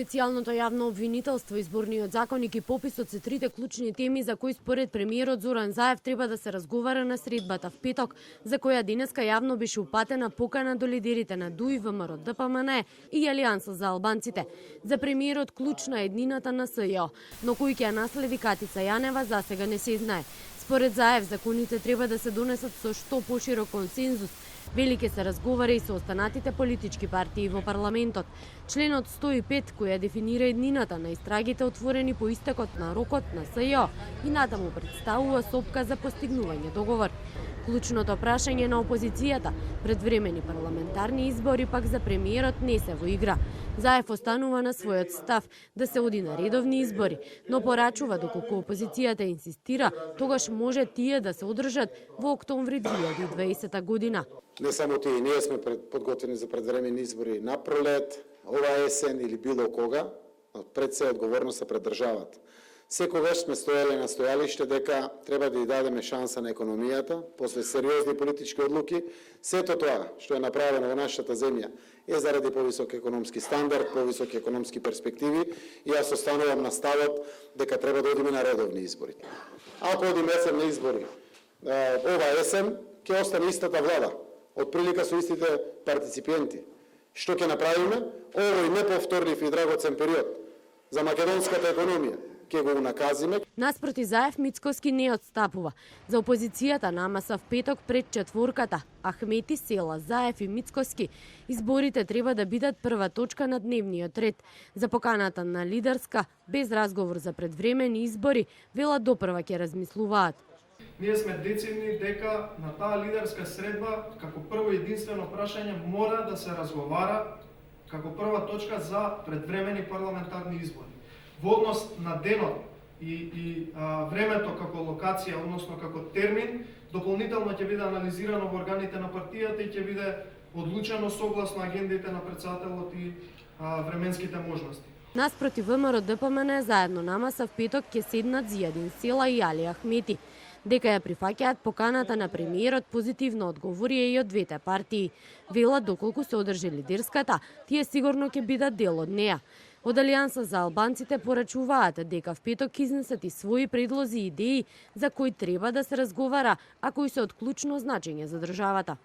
Специјалното јавно обвинителство, изборниот законник и пописот се трите клучни теми за кои според премиерот Зоран Заев треба да се разговара на средбата в петок, за која денеска јавно беше упатена покана до лидерите на ДУИ, ВМРО, ДПМН и Алијанса за албанците. За премиерот клучна е еднината на СЈО, но кој ќе ја наследи Катица Јанева засега не се знае. Според Заев, законите треба да се донесат со што поширок консензус. Велике се разговара и со останатите политички партии во парламентот. Членот 105 која дефинира еднината на истрагите отворени по истекот на рокот на СЈО и натаму представува сопка за постигнување договор. Клучното прашање на опозицијата, предвремени парламентарни избори пак за премиерот не се во игра. Заев останува на својот став да се оди на редовни избори, но порачува доколку опозицијата инсистира, тогаш може тие да се одржат во октомври 2020 година. Не само тие, ние сме подготвени за предвремени избори на пролет, ова есен или било кога, пред се одговорноста пред државата. Секогаш сме стоеле на стојалиште дека треба да ја дадеме шанса на економијата, после сериозни политички одлуки. Сето тоа што е направено во нашата земја е заради повисок економски стандард, повисоки економски перспективи и јас останувам на ставот дека треба да одиме на редовни избори. Ако одиме есен на избори, ова есен ќе остане истата влада, отприлика со истите партиципенти. Што ќе направиме? Овој неповторлив и драгоцен период за македонската економија ќе го унаказиме. Наспроти Заев, Мицкоски не отстапува. За опозицијата намаса в петок пред четворката Ахмети, Села, Заев и Мицкоски, изборите треба да бидат прва точка на дневниот ред. За поканата на лидерска, без разговор за предвремени избори, велат допрва ќе размислуваат. Ние сме децидни дека на таа лидерска средба, како прво единствено прашање, мора да се разговара како прва точка за предвремени парламентарни избори. Во однос на денот и времето како локација, односно како термин, дополнително ќе биде анализирано во органите на партијата и ќе биде одлучено согласно агендите на претседателот и временските можности. Наспроти ВМРО ДПМН заедно намаса в петок ќе седнат Зијадин Села и Али Ахмети. Дека ја прифаќаат поканата на премиерот, позитивно одговорија и од двете партии. Велат доколку се одржи лидерската, тие сигурно ќе бидат дел од неа. Од Алијанса за албанците порачуваат дека в петок изнесат и своји предлози и идеи за кои треба да се разговара, а кои се од клучно значење за државата.